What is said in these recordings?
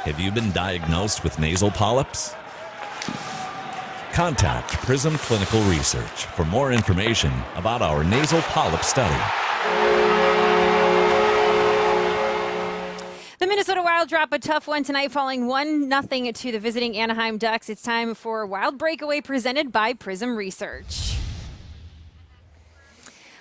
Have you been diagnosed with nasal polyps? Contact Prism Clinical Research for more information about our nasal polyp study. The Minnesota Wild drop a tough one tonight, falling 1-0 to the visiting Anaheim Ducks. It's time for Wild Breakaway presented by Prism Research.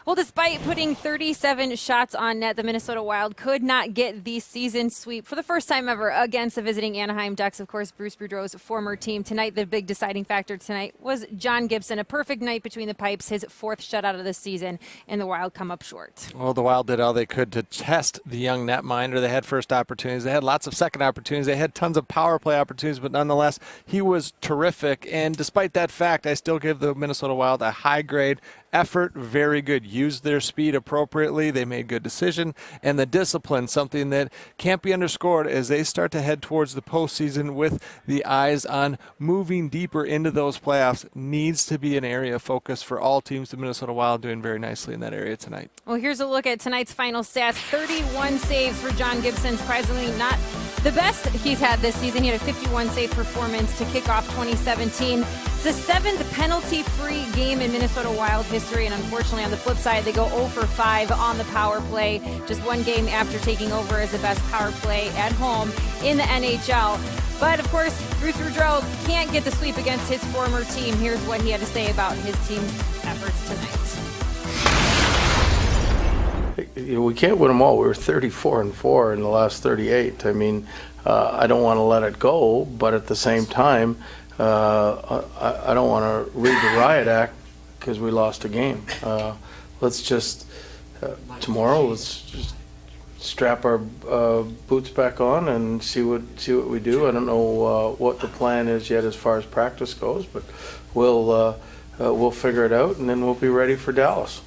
Well, despite putting 37 shots on net, the Minnesota Wild could not get the season sweep for the first time ever against the visiting Anaheim Ducks. Of course, Bruce Boudreau's former team. Tonight, the big deciding factor tonight was John Gibson. A perfect night between the pipes, his fourth shutout of the season, and the Wild come up short. Well, the Wild did all they could to test the young netminder. They had first opportunities. They had lots of second opportunities. They had tons of power play opportunities, but nonetheless, he was terrific. And despite that fact, I still give the Minnesota Wild a high grade. Effort, very good. Used their speed appropriately. They made good decision. And the discipline, something that can't be underscored as they start to head towards the postseason with the eyes on moving deeper into those playoffs, needs to be an area of focus for all teams. The Minnesota Wild doing very nicely in that area tonight. Well, here's a look at tonight's final stats. 31 saves for John Gibson. Surprisingly, not the best he's had this season. He had a 51 save performance to kick off 2017. It's the seventh penalty-free game in Minnesota Wild history, and unfortunately on the flip side, they go 0 for 5 on the power play, just one game after taking over as the best power play at home in the NHL. But of course, Bruce Boudreau can't get the sweep against his former team. Here's what he had to say about his team's efforts tonight. We can't win them all. We were 34-4 in the last 38. I mean, I don't want to let it go, but at the same time, I don't want to read the riot act because we lost a game. Let's just tomorrow. Let's just strap our boots back on and see what we do. I don't know what the plan is yet as far as practice goes, but we'll figure it out and then we'll be ready for Dallas.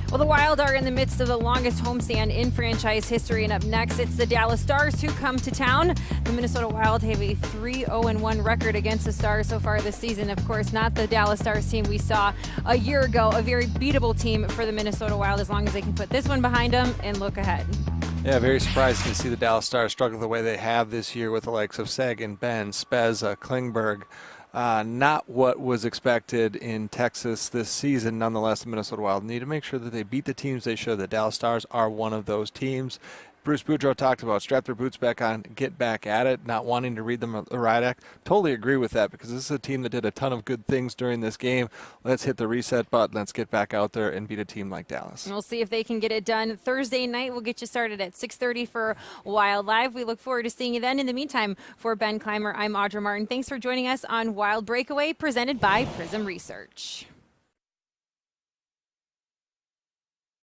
Well, the Wild are in the midst of the longest homestand in franchise history, and up next, it's the Dallas Stars who come to town. The Minnesota Wild have a 3-0-1 record against the Stars so far this season. Of course, not the Dallas Stars team we saw a year ago, a very beatable team for the Minnesota Wild as long as they can put this one behind them and look ahead. Yeah, very surprising to see the Dallas Stars struggle the way they have this year with the likes of Sagan, Ben, Spezza, Klingberg. Not what was expected in Texas this season. Nonetheless, the Minnesota Wild need to make sure that they beat the teams they should. The Dallas Stars are one of those teams. Bruce Boudreau talked about strap their boots back on, get back at it, not wanting to read them a riot act. Totally agree with that because this is a team that did a ton of good things during this game. Let's hit the reset button. Let's get back out there and beat a team like Dallas. And we'll see if they can get it done Thursday night. We'll get you started at 6:30 for Wild Live. We look forward to seeing you then. In the meantime, for Ben Clymer, I'm Audra Martin. Thanks for joining us on Wild Breakaway, presented by Prism Research.